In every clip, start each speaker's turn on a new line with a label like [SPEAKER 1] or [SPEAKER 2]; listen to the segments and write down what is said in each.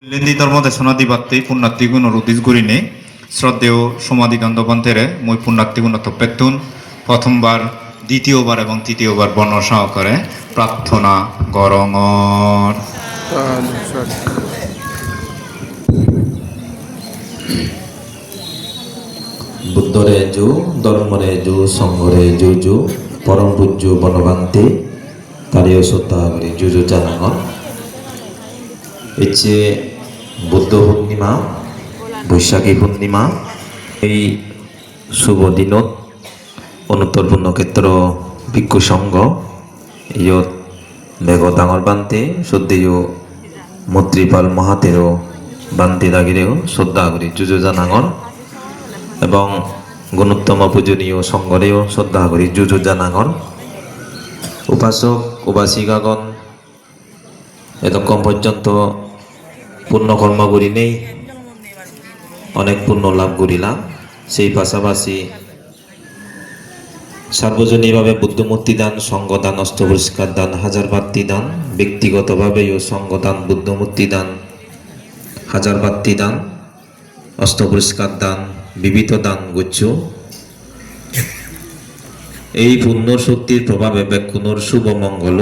[SPEAKER 1] lengthy ধর্ম দেশনাদি বাত্তি পুণ্যাত্তিগুণ রুদিস গুরিনে শ্রদ্ধেয় সমাধিকান্ত পন্থেরে মই পুণ্যাত্তিগুণ তপ্পেতুন প্রথমবার দ্বিতীয়বার এবং তৃতীয়বার বর্ণ সহকারে প্রার্থনা গরঙর
[SPEAKER 2] বুদ্ধরে জু ধর্মরে জু সংঘরে জু জু পরম পূজ্য বনবান্তি তারিও সত্যাগরি জু জু জানাঙর এছে বুদ্ধ পূর্ণিমা বৈশাখী পূর্ণিমা এই শুভ দিনত অনুত্তর পুণ্যক্ষেত্র ভিক্ষু সংঘ ইয়ত বেগ ডাঙর বান্তে শ্রদ্ধেয় মৈত্রীপাল মহাতেরও বান্তি লাগিরেও শ্রদ্ধা করি জুজু জানাঙর এবং গুণোত্তম পূজনীয় সংঘরেও শ্রদ্ধা করি জুজু জানাঙর উপাসক উপাসিকাগণ এতক্ষণ পর্যন্ত পুণ্যকর্ম করি নেই অনেক পুণ্য লাভ করিলাম সেই পাশাপাশি সার্বজনীনভাবে বুদ্ধমূর্তি দান সংঘদান অষ্টপুরস্কার দান হাজার বাত্তি দান ব্যক্তিগতভাবেও সংঘদান বুদ্ধমূর্তি দান হাজার বাত্তি দান অষ্টপুরস্কার দান বিবিধ দান গুচ্ছ এই পুণ্য শক্তির প্রভাবে বেক্ষুণর শুভ মঙ্গল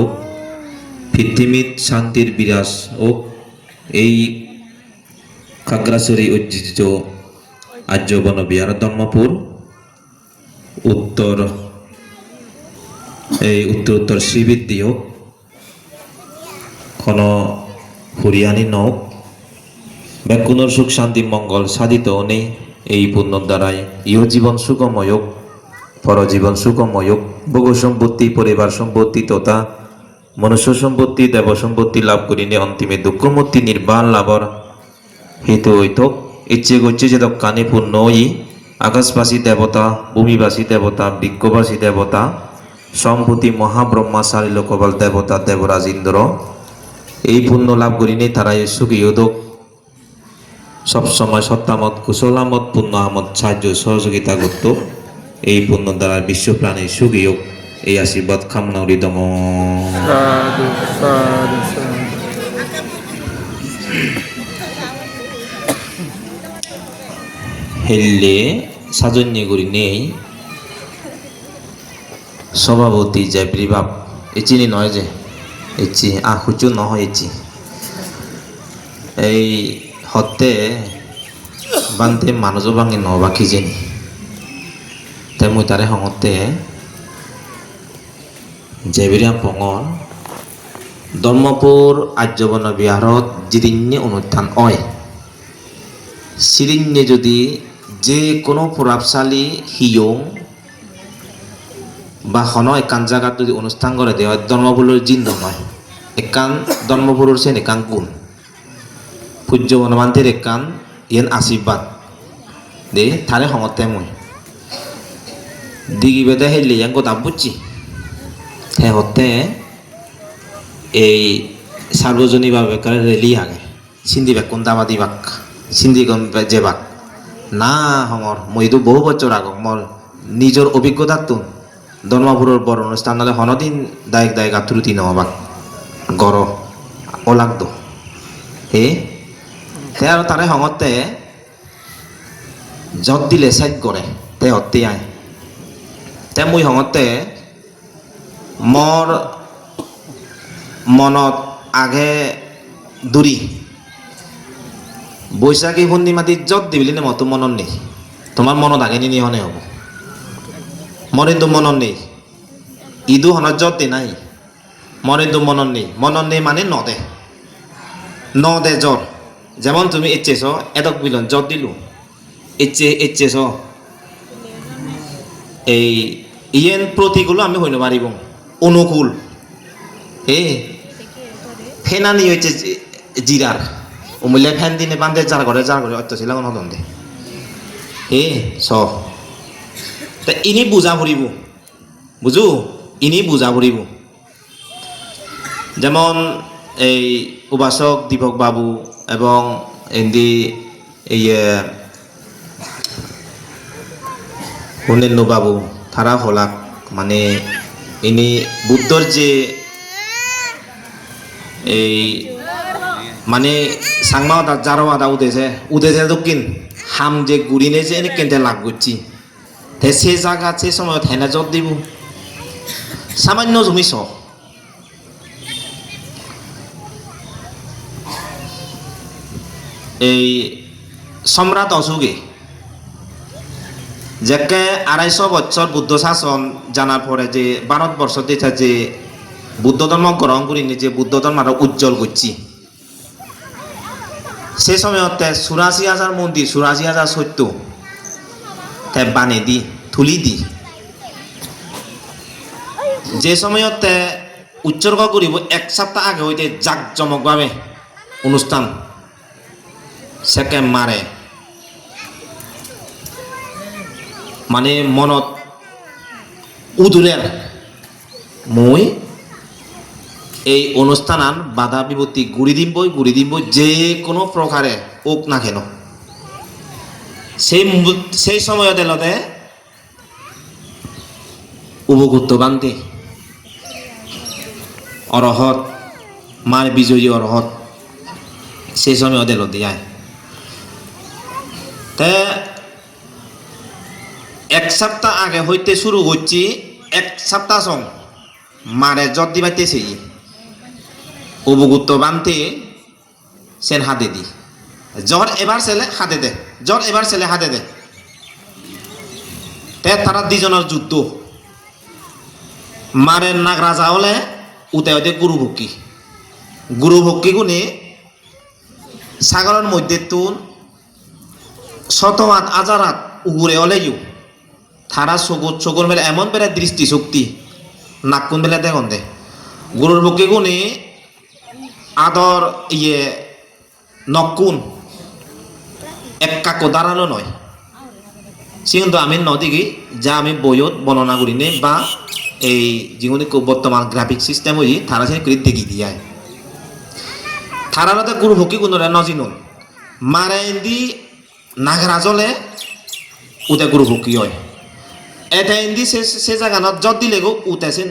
[SPEAKER 2] পৃথিবীত শান্তির বিরাজ ও এই খাগড়াছড়ি ঐতিহ্য আর্যবন বিহার ধর্মপুর উত্তর উত্তর শ্রীবৃদ্ধি হোক কোন হরিয়ানি নক বেক্ষুণর সুখ শান্তি মঙ্গল সাধিত নেই এই পুণ্যর দ্বারাই ইহ জীবন সুখময় হোক পরজীবন সুখময় হোক ভোগ সম্পত্তি পরিবার সম্পত্তি তথা মনুষ্য সম্পত্তি দেব সম্পত্তি লাভ করিনে অন্তিমে দুঃখমূর্তি নির্বাণ লাভর হেতু হইতক ইচ্ছে গচ্ছে যে কানে পূর্ণ ই আকাশবাসী দেবতা ভূমিবাসী দেবতা বৃক্ষবাসী দেবতা সম্পত্তি মহাব্রহ্মা শালীল কপাল দেবতা দেবরাজ ইন্দ্র এই পুণ্য লাভ করিনে তারা সুখী উদক সবসময় সত্যামত কুশলামত পুণ্য আমত সাহায্য সহযোগিতা করত এই পুণ্য দ্বারা বিশ্ব প্রাণী সুখী হোক এই আশীর্বাদ কামনা হৃদম হেললে সাজন্য করি নেই সভাপতি যে বিভাব এচিনি নয় যে এচি হুচু নহয় এচি এই হতে বান্ধে মানুষ ভাঙি নবাকি যেনি তাই মই তারে হঙতে জেবিরিয়া পঙর ধর্মপুর আর্যবন বিহারত যিদিন্যে অনুষ্ঠান হয় সিরিন্যে যদি যে কোনো প্রভাবশালী হিয়ং বা হন একান জায়গাত যদি অনুষ্ঠান করে দেওয়া ধর্মপুরের জিন্দ নয় একান ধর্মপুরের সেন একান গুণ পূজ্য বনবান্তির একান ইয়েন আশীর্বাদ দে থারে হঙতে মই দিগি বেদে হেলি ইয়াং কথা বুঝছি হে হতে এই সার্বজনীনভাবে রেলি আগে সিন্ধি বেক কোন দাবাদি বাক সিন্ধি গম যে বাক না হমর মইতো বহু বছর আগক মর নিজের অভিজ্ঞতা তুন ধর্মপুরের বড় অনুষ্ঠান হলে হনদিন দায়ক দায়ক আত্রুতি নবাক গর ওলাগদ হে তে আর তারে হঙতে যত দিলে সাইড করে তে হতে আয় তে মুই হঙতে মর মনত আগে দূরি বৈশাখী পূর্ণিমাতি যত দিবিলি না মতো মনত নেই তোমার মনত আগে নিনি হনে হব মরিন্দু মনত নেই ইদু হনত যত দি নাই মরিন্দু মনত নেই মানে নদে জ্বর যেমন তুমি এচেছ এতক বিলন যত দিলু এচেছ এই ইয়েন প্রতিকূল আমি হইন মারিব অনুকূল ফেনানি হয়েছে জিরার উমিলে ফ্যান দিনে বান্ধে যার ঘরে অত্য ছিল হদন দে স তা ইনি বুঝা ভরিব বুঝু ইনি বুঝা ভরিব যেমন এই উপাসক দীপক বাবু এবং এন্দি এই অন্যান্য বাবু তারা হলাক মানে ইনি বুদ্ধর যে এই মানে 상마다 자로마다 우대세 도낀 함제 구리네제 에네켄데 লাগ고치 대세자가 제 সময় 대나 젖디부 사만노 좀 있어 এই সম্রাট অশোকে যাকে 250 বছর বুদ্ধ শাসন জানার পরে যে ভারতবর্ষ দেশে যে বুদ্ধ ধর্ম গ্রহণ করিনি যে বুদ্ধ ধর্ম আরো উজ্জ্বল করছি সে সময়তে 84,000 মন্দির 84,000 সত্য তাই বানে দি থুলি দি যে সময়তে উৎসর্গ করিব এক সপ্তাহ আগে হইতে জাকজমকভাবে অনুষ্ঠান সেকে মারে মানে মনত উদুরের মই এই অনুষ্ঠান বাধা বিপত্তি গুড়ি দিম যে কোনো প্রকারে ওক না কেন সেই সময় দিলতে উপগুপ্ত বান্তি অরহত মার বিজয়ী অরহত সেই সময় দিল দিয়ায় তে এক সপ্তাহ আগে হইতে শুরু হচ্ছি এক সপ্তাহ সং মারে জট দিবাইতেছে উপগুপ্ত বান্তি সেন হাতে দি জ্বর এবার ছেলে হাতে দে জ্বর এবার ছেলে হাতে দে তে তারা দুজনের যুদ্ধ মারে নাগ রাজা হলে উতে হইতে গুরু ভক্কি গুণে সাগরের মধ্যে তুন শতহাত আজারাত উগুরে হলেও তারা চকুর মেলে এমন বেড়ে দৃষ্টি শক্তি নাকুন বেলে দেখুন দে গুরুর ভক্কি গুণে আদর নকুন এক কাকো দাঁড়ানো নয় সে কিন্তু আমি নদীকে যা আমি বইত বর্ণনা করি নে বা এই যেগুলি বর্তমান গ্রাফিক সিস্টেম হই তারা সে করে দেখি দিয়ে তারা গুরু ভক্তি গুণরে নজিনুন মারে দি নাগরাজলে উতে গুরু ভক্তি হয় এটা ইন্দি সে জায়গানত যত দিলে গো উতে সে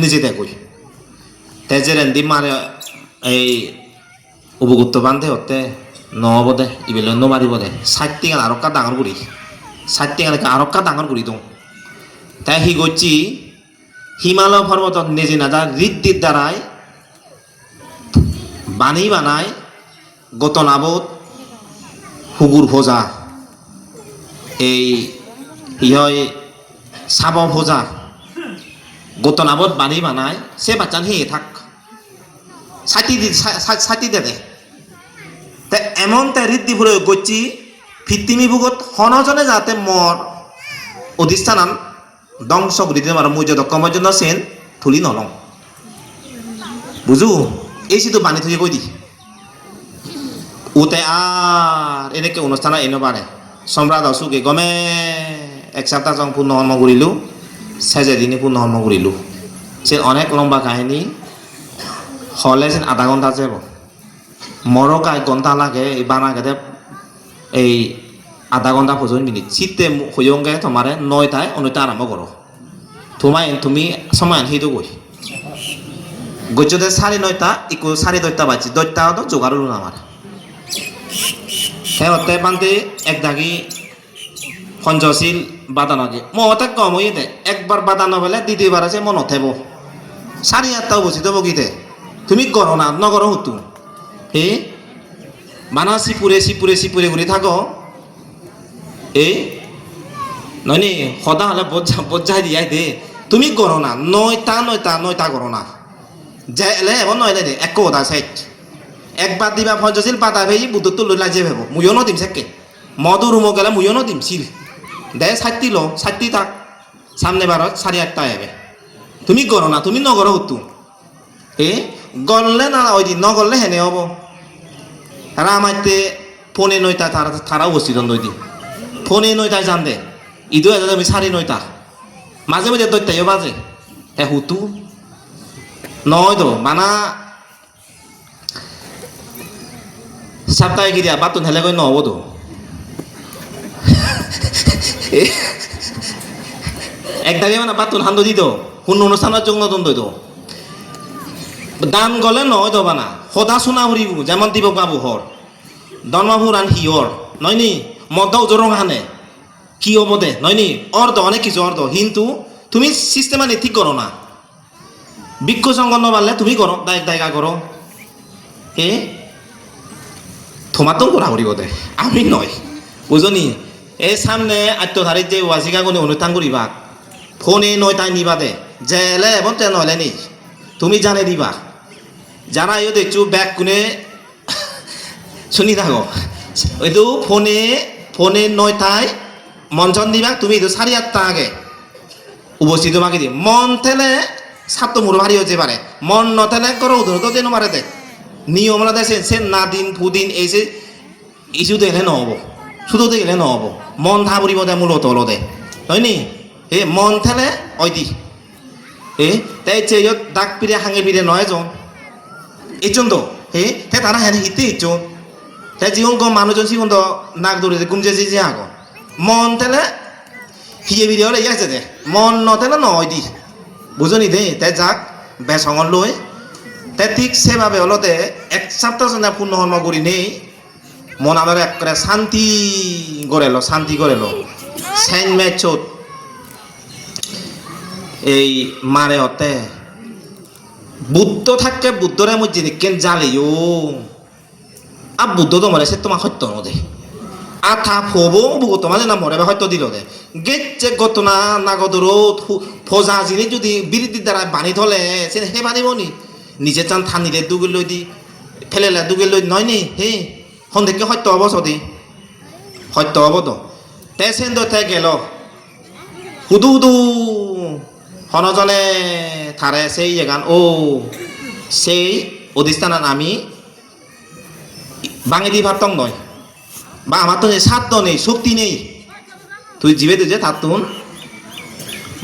[SPEAKER 2] নিজে দেখই তেজেরেন্দি মারে এই উপগুপ্ত বান্ধে হতে নহব দে ইবেলে নমারিব দে 60 টিঙাল আরক্কা ডাঙর গুড়ি 60 টিঙালকে আরক্কা ডাঙর গুড়ি দং তাই হি গচ্ছি হিমালয় পর্বত নিজে না যা ঋদ্ধির দ্বারায় বানায় গতনাবোধ হুগুর ভোজা এই ইয় সাব ভোজা গতনাবোধ বানায় সে বাচ্চান হিয়ে থাক ছাতি দে তা এমন তাই ঋদ্ধি প্রয়োগ করছি ফিতিমি বুগত হনজনে যাতে মর অধিষ্ঠানান ধ্বংস করে দিতে পারো মুই যত কমের জন্য সেন থুলি নলং বুঝু এই তো বানি থুয়ে কই দি উতে আর এনেকে অনুষ্ঠান এনে পারে সম্রাট অশোকে গমে এক সপ্তাহ জং পূর্ণ কর্ম করিলু সেজে দিনে পূর্ণ কর্ম করিলু সে অনেক লম্বা কাহিনী হলে যেন আধা ঘন্টা যাব মরক 1 ঘন্টা লাগে এই বানা গেতে এই আধা ঘন্টা 50 মিনিট শীতে হইয়ঙ্গে তোমারে 9টায় 9টা আরম্ভ করো তুমি সময় আনহিতো কই গজ্জতে 9:30 ইকো 10:30 বাজছে 10টা তো জোগাড় হলো না আমার হতে বান্তে এক দাগি পঞ্চশীল বাদান আগে মতে কম হয়ে দে একবার বাদান হলে দ্বিতীয়বার আছে মন থেব 8:30টাও বসি দেবো গীতে তুমি করো না নগর হতু হে মানা সিপুরে ঘুরে থাকো নয়নি সদা হলে বজ্জাই দিয়াই দে তুমি করো না 9টা করো না যে এলে এবার নয় দে এক কথা সাইড একবার দিবা পঞ্চশীল পাতা ভেই বুদ্ধ তো লইলা যে ভেব মুইও নদিম সেকে মধু রুমো গেলে মুইও নদিম শিল দে 60 থাক সামনে বারত 8:30 হবে তুমি করো না তুমি নগর হতু গললে না ওই দিন নগললে হেনে হব তারা আমাইতে 9:30 তারা উপস্থিত ওই দিন 9:30 যান দে ইদু আমি 9:30 মাঝে মাঝে 10টাও বাজে হুতু নয় তো মানা সপ্তাহে গিয়া বাতুন হেলে কই নহব তো একদাগে মানে বাতুন হান্দ দিত কোন অনুষ্ঠানের জন্য নতুন দইতো দান গলে নয় তো বানা
[SPEAKER 3] সদা শোনা হরিব যেমন দিবক বাবু হর দনমাভুর আন হিয়র নয়নি মদ জরং হানে কি হব দে নয়নি অর্ধ অনেক কিছু অর্ধ কিন্তু তুমি সিস্টেমাটিক ঠিক করো না বৃক্ষ সংগঠন পারলে তুমি করো দায়গা করো হে তোমার তো করা হরিব দে আমি নয় বুঝনি এই সামনে আত্মধারিত যে ওয়াজিকাগুনি অনুষ্ঠান করিবা ফোনে নয় তাই নিবা দে জেলে এবং তে নইলে নি তুমি জানে দিবা যারা ইয়ে দেখছো ব্যাগ কোনে শুনি থাকো এইটো ফোনে নয়টায় মঞ্চন দিবা তুমি এইটো 8:30 আগে উপস্থিত মাকে দি মন থেলে ছাত্র মুড় ভারী হতে পারে মন নথেলে করো উদরত যেন মারে দে নিয়মরা দেশে সে না দিন ফুদিন এই যে ইস্যু দেখলে নহব শুধু দেখলে নহব মন থা পড়িব দে মূল তল দে হয়নি এ মন থেলে ওই দি এ তাই চেয়ে ডাক পিড়ে হাঙে পিড়ে নয় জন এইজন তো হে তে তারা হ্যাঁ হিতে ইচ্ছুন তাই জীবন কম মানুষজন জীবন তো নাক দৌড়ে গুমজে যে আগ মন থেলে হিয়ে বিড়ে হলে ইয়াছে দে মন নথেলে নয় দি বুঝনি দে তাই যাক বেসঙর লই তাই ঠিক সেভাবে হলতে এক সপ্তাহ পূর্ণ কর্ম করি নেই মন আমার একবারে শান্তি গড়েল সেন মেচত এই মারে হতে বুদ্ধ থাকে বুদ্ধরে মধ্যে কেন জালিও আর বুদ্ধ তো মরে সে তোমার সত্য নদে আথা ফবো বুকো তোমার না মরে বা হয়তো দিল দে গেছে ঘটনা নাগদরো ফজা জিনিস যদি বিরোধীর দ্বারা বানি থলে সে হে বানিব নি নিজে চান থানিলে দুগেল লই দি ফেলেলে দুগেল লই নয় নি হে সন্দেহকে সত্য হব সদি সত্য হব তো তে সেন দে গেল হুদু হনজনে থারে সেই এগান ও সেই অধিষ্ঠানান আমি বাঙালি ভাবতং নয় বা আমার তো সাধ্য নেই শক্তি নেই তুই জিবে তুই যে তার তুন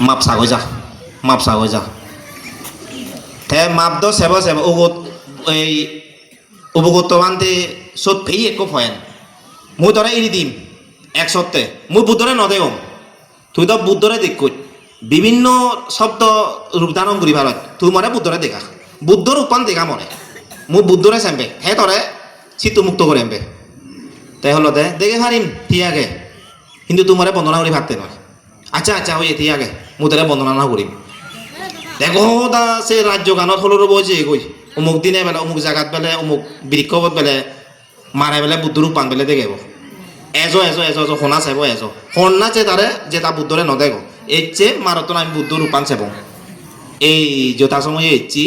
[SPEAKER 3] মাপসা হয়ে যা তে মাপ দ সেব এই উপগত বান্ধে সত ফেই একো ফয়েন মুই তরে এরি দিম এক সপ্তাহে মুই বুদ্ধরে নদেও তুই তো বুদ্ধরে দেখ বিভিন্ন শব্দ রূপধারণ করি ভারত তুই মরে বুদ্ধরে দেখা বুদ্ধ রূপান দেখা মরে মুই বুদ্ধরে চেম্বে হে তরে চিত্ত মুক্ত করে এমবে তাই হলো দে দেখে পারিম থিয়াগে কিন্তু তোমারে বন্দনা করি ভাবতে নয় আচ্ছা হয়ে থিয়াগে মু তারে বন্দনা না করিম দেখো দা সে রাজ্য গানত হলো বইছে কই অমুক দিনে বেলে অমুক জায়গাত বেলে অমুক বৃক্ষবত বেলে মারে বেলে বুদ্ধ রূপান বেলে দেখেব এজো সোনা চাব সন্না চে তারে যে তা বুদ্ধরে নদেগ এই চে মারতন আমি বুদ্ধ রূপান চাব এই যথা সময়ে এসছি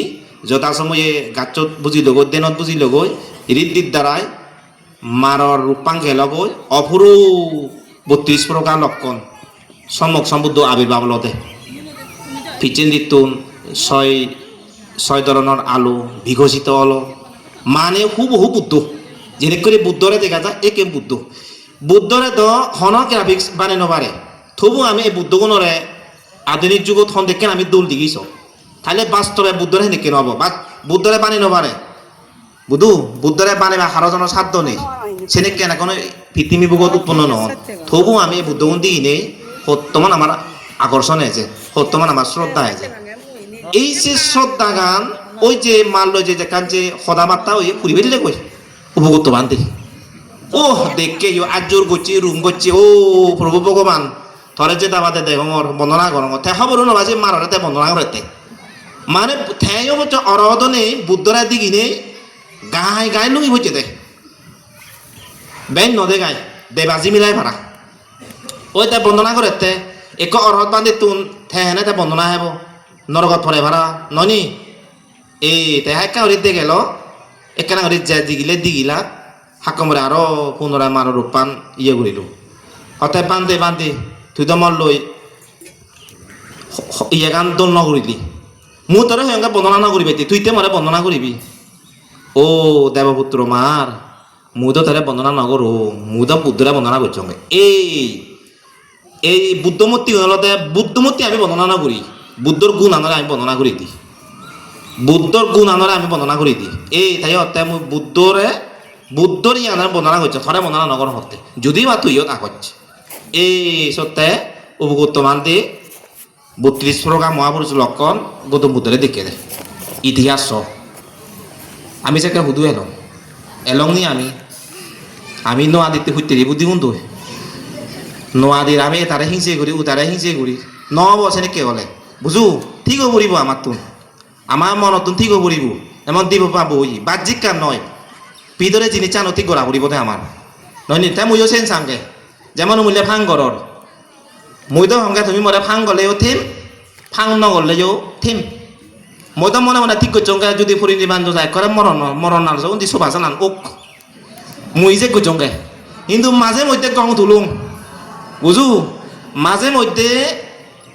[SPEAKER 3] যথা সময়ে গাছত বুঝি লগৈ দেনত বুঝি লগৈ ঋদ্ধির দ্বারায় মারর রূপাং গেলগৈ অপুরু 32 প্রকার লক্ষণ সম্মুখ সম্বুদ্ধ আবির্ভাব লতে পিচেন দিতুন ছয় ধরনের আলো বিকশিত হলো মানে হুবহু বুদ্ধ যেনে করে বুদ্ধরে দেখা যায় একে বুদ্ধরে তো হন গ্রাফিক্স বানাই নপারে তবু আমি এই বুদ্ধগুণরে আধুনিক যুগত হন দেখেন আমি দোল দিগিছ তাহলে বাস্তবে বুদ্ধরে দেখে নব বা বুদ্ধরে বানাই নপারে বুদ্ধরে বানাইবা হারজনের সাধ্য নেই সেনে কেন কোনো পৃথিবী বুগত উৎপন্ন নহন তবু আমি এই বুদ্ধগুণ দিই নেই বর্তমান আমার আকর্ষণ হয়েছে বর্তমান আমার শ্রদ্ধা হয়েছে এই যে শ্রদ্ধা গান ওই যে মানলো যে কান যে সদামাত্রা ওই ফুরি বেরিয়ে কই উপগত বান্ধি ও দেখে আজোর করছি রুম করছি ও প্রভু ভগবান থরে যে দাবাতে দেহর বন্দনা করো তে খবর নবা যে মারতে বন্দনা করতে মানে থেয় বলছে অরহদ নেই বুদ্ধরা দিঘি নেই গায়ে লুঙি হচ্ছে দে বেন নদে গায়ে দেবাজি মিলাই ভাড়া ওই তে বন্দনা করতে এক অরহত বান্ধি তুন থেহেনে তে বন্দনা হব নরকত ফরে ভাড়া ননি এই তে হাইকা হরিতে গেল একানা হরিত যায় দিগিলা হাকমরে আরো পুনরায় মার রূপান ইয়ে করিল হতে বান্ধে তুই তো মর লই ইয়ে গান দোল নকরিলি মু তোর সঙ্গে বন্দনা নকরিবি তুই তে মরে বন্দনা করিবি ও দেবপুত্র মার মু তো তোরে বন্দনা নকরো মু তো বুদ্ধরে বন্দনা করছ এই বুদ্ধমূর্তি হলতে বুদ্ধমূর্তি আমি বন্দনা নকরি বুদ্ধর গুণ আনরে আমি বন্দনা করি দি বুদ্ধর গুণ আনরে আমি বন্দনা করি দি এই তাই হতে মই বুদ্ধর ইয়ানার বন্দনা করছে থরে বন্দনা নগর হতে যদি বা তুইও তা করছে এই সত্যি উপগত মানতে 32 প্রকার মহাপুরুষ লক্ষণ গৌতম বুদ্ধরে দেখে দেয় ইতিহাস আমি যে হুদু এলং নি আমি নোয়াদিতে হুইতে বুদ্ধি কোন তুই নোয়াদির আমি তারা হিংসে করি ও তারা হিংসে করি ন বছরে কে বলে বুঝু ঠিকও পড়িব আমার তুন আমার মনতুন ঠিকও পড়িব এমন দিব পাবো ওই বাহ্যিক কাম নয় পিদরে জিনিস চানো ঠিক গড়া পড়িব দে আমার নয় নি তাই মুইও সেন সাঙ্গে যেমন মূল্যে ফাং গরর মই তো সঙ্গে তুমি মরে ফাং গলেও থিম ফাং নগলেও থিম মই তো মনে মনে ঠিক করছঙ্গে যদি ফুরি নিবান যায় করে মরণ আর উন্দি সভা জানান ওক মুই যে করছঙ্গে কিন্তু মাঝে মধ্যে গং তুলুম বুঝু মাঝে মধ্যে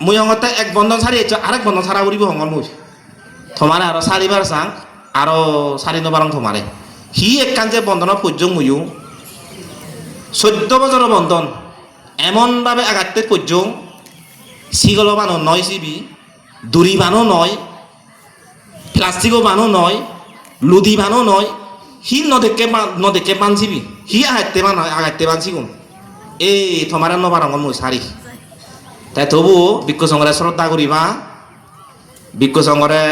[SPEAKER 3] মুই হঙতে এক বন্ধন ছাড়ি আরেক বন্ধন ছাড়া উড়িব হঙর মুই থমারে আরো চারিবার চাং আরো চারি নবারং থমারে হি একখান যে বন্ধনের পর্যং মুইও 14 বছরের বন্ধন এমনভাবে আঘাতে পর্যং সিগল বানো নয় সিবি দড়ি বানো নয় প্লাস্টিকও বানো নয় লুদি বানো নয় হি নদেকে বানছিবি হি আঘাতে বানছিগুন এই থমারে নবারঙ্গন মুই সারি তাই তবু বিক্ষ সংঘরে শ্রদ্ধা করিবা বিক্ষ সংঘরে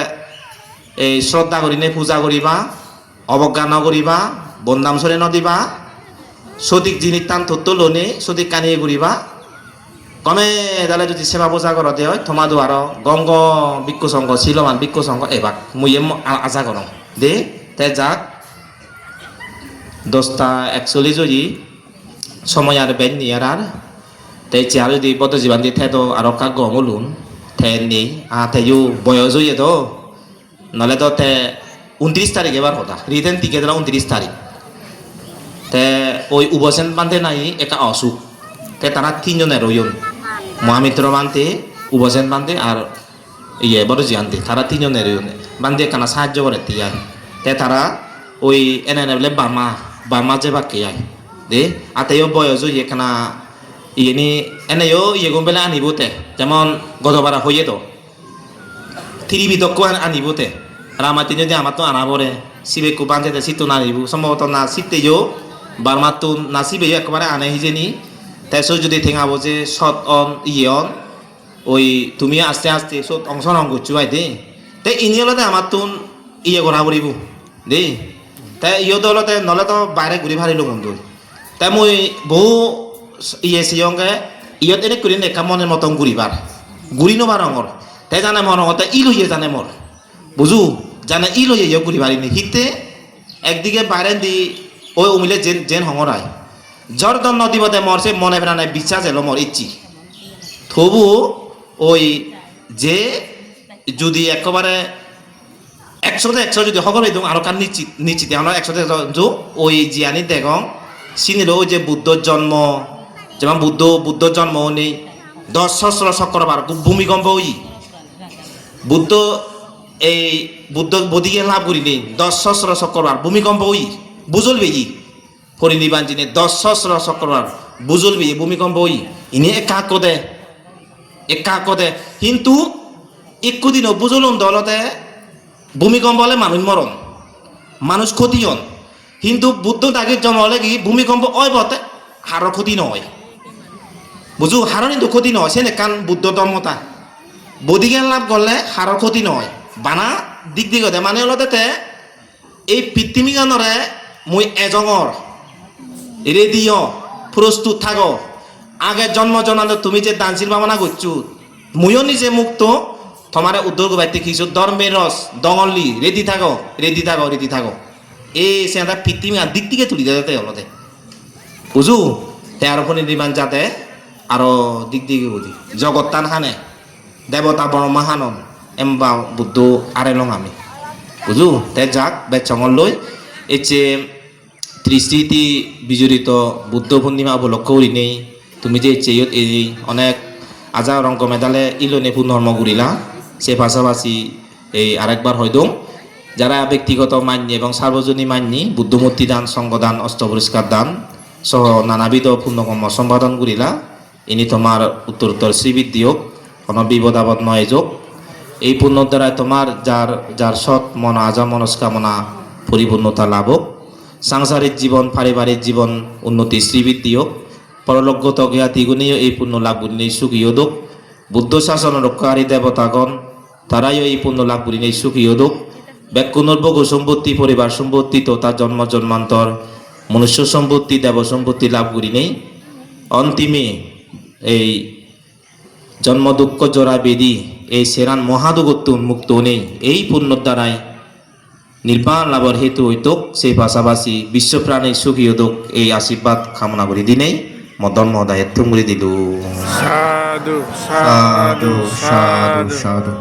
[SPEAKER 3] এই শ্রদ্ধা করি নে পূজা করিবা অবজ্ঞা নকরিবা বন্দাম সরে নদিবা সঠিক জিনিস টান তত্ত্ব লোনে সঠিক কানিয়ে ঘুরিবা কমে তাহলে যদি সেবা পূজা করা দিয়ে হয় থমাদো আরো গঙ্গ বিক্ষ সংঘ শিলমান বিক্ষ সংঘ এবার মুইয়ে আশা করম দে তাই যাক 10:41 যদি সময় আর বেন নিয়ে আর তাই চেয়ার যদি বদ জীবন দিয়ে থাই তো আরো কাক গমলুন থাই নেই থাইও বয়স হইয়ে তো নহলে তো তে 29 তারিখ এবার কথা রিটার্ন টিকেট 29 তারিখ তে ওই উবসেন বান্ধে নাই একা অসুখ তে তারা 3 জনের রইন মহামিত্র বান্ধে উবসেন বান্ধে আর ইয়ে বড় জিয়ান্তে তারা 3 জনের রইন বান্ধে কানা সাহায্য করে তিয়ার তে তারা ওই এনে বলে বামা যে বাকি আয় দে আতেও বয়স হইয়ে কানা ইয়ে এনেও ইয়ে গম্বেলা আনিবতে যেমন গতবার হইয়ে তো 3 বিতক্ক আনিবতে রামাতি যদি আমার তো আনা পরে শিবে কু বান্ধে শীত না আনিব সম্ভবত না শীতেও বারমার তো না শিবে একেবারে আনে হিজেনি তাই যদি ঠেঙাবো যে সৎ অন ইয়ে অন ওই তুমি আস্তে আস্তে সৎ অংশগ্রহণ করছো ভাই দে তাই ইনি হলতে আমার তো ইয়ে করা পড়িব দে তাই ইয়ে তো হলতে নহলে তো বাইরে ঘুরি ভারিলো বন্ধু তাই মই বহু ইয়ে সিয়ংকে ইয়ত এনে করি নেকা মনের মতন ঘুরিবার ঘুরি নবার রঙর তাই জানে মর রঙতে ই লইয়ে জানে মর বুঝু জানে ই লইয়ে ইয়ে ঘুরি পারিনি হিতে একদিকে বাইরে দি ওই উমিলে জেন হঙরায় জ্বর দন নদীবতে মরছে মনে প্রাণে বিশ্বাস এলো মর ইচ্ছি তবু ওই যে যদি একেবারে 100 যদি হগর হইতো আরো কান নিশ্চিত আমরা 100 ওই জিয়ানি দেখং চিনিল ওই যে বুদ্ধর জন্ম যেমন বুদ্ধর জন্ম নেই 10 সহস্র চক্রবার ভূমিকম্প ওই বুদ্ধ এই বুদ্ধ বদিকে লাভ করি নেই 10 সহস্র চক্রবার ভূমিকম্প ওই বুঝল বেই পরিনিবান জিনে 10 সহস্র চক্রবার বুঝল বেই ভূমিকম্প ওই ইনি একা কদে কিন্তু একু দিন বুঝলুন দলতে ভূমিকম্প হলে মানুষ মরণ মানুষ ক্ষতি হন কিন্তু বুদ্ধ তাকে জন্ম হলে কি ভূমিকম্প ওই বতে হাড়র ক্ষতি নয় বুঝু হাড়র কিন্তু ক্ষতি নয় সে কান বুদ্ধ ধর্মতা বদিজ্ঞান লাভ করলে হাড়র ক্ষতি নয় বানা দিক দিগতে মানে হলতে এই পৃথিবী গানরে মই এজঙর রেডিও প্রস্তুত থাকো আগে জন্ম জনালে তুমি যে দানশীল ভাবনা করছো মইও নিজে মুক্ত তোমারে উদ্যোগ বাইতে কিছু ধর্মের রস দঙলি রেডি থাকো এই সে পৃথিবী দিক দিকে তুলি দিতে হলতে বুঝু তের উপর নির্মাণ যাতে আরো দিক দিকে বুঝি জগৎ টান হানে দেবতা ব্রহ্মা হানন এমবা বুদ্ধ আরেলং আমি বুঝু তে যাক বেচঙল লই এই যে ত্রিস্মৃতি বিজড়িত বুদ্ধ পূর্ণিমা উপলক্ষ করি নেই তুমি যে চেয়ত এই অনেক আজার অঙ্ক মেডালে ইলনে পুনর্ম ঘুরিলা সে পাশাপাশি এই আরেকবার হয়তো যারা ব্যক্তিগত মান্য এবং সার্বজনীন মান্যী বুদ্ধমূর্তি দান সঙ্গদান অষ্টপরিষ্কার দান সহ নানাবিধ পূর্ণকর্ম সম্পাদন করিলা ইনি তোমার উত্তরোত্তর শ্রীবৃদ্ধি হোক কোনো বিপদ আপদ নয় যোগ এই পুণ্যর দ্বারায় তোমার যার সৎ মন আজা মনস্কামনা পরিপূর্ণতা লাভ হোক সাংসারিক জীবন পারিবারিক জীবন উন্নতি শ্রীবৃদ্ধি হোক পরলোকগত জ্ঞাতি গুণেও এই পুণ্য লাভ গুণে সুখী হোক বুদ্ধ শাসন রক্ষাকারী দেবতাগণ তারাইও এই পুণ্য লাভ গুণে সুখী হোক
[SPEAKER 2] ব্যাকুণর ভোগ সম্পত্তি পরিবার সম্পত্তি তথা জন্ম জন্মান্তর মনুষ্য সম্পত্তি দেব সম্পত্তি লাভ করি নেই অন্তিমে এই জন্ম দুঃখ জরা বেদি এই সেরান মহাদুগত্ব উন্মুক্ত নেই এই পুণ্যর দ্বারাই নির্বাণ লাভের হেতু হইতক সেই পাশাপাশি বিশ্বপ্রাণীর সুখী হতক এই আশীর্বাদ কামনা করি দিনেই মদন মহোদয় এত্থম করে দিল
[SPEAKER 4] সাধু
[SPEAKER 1] সাধু সাধু সাধু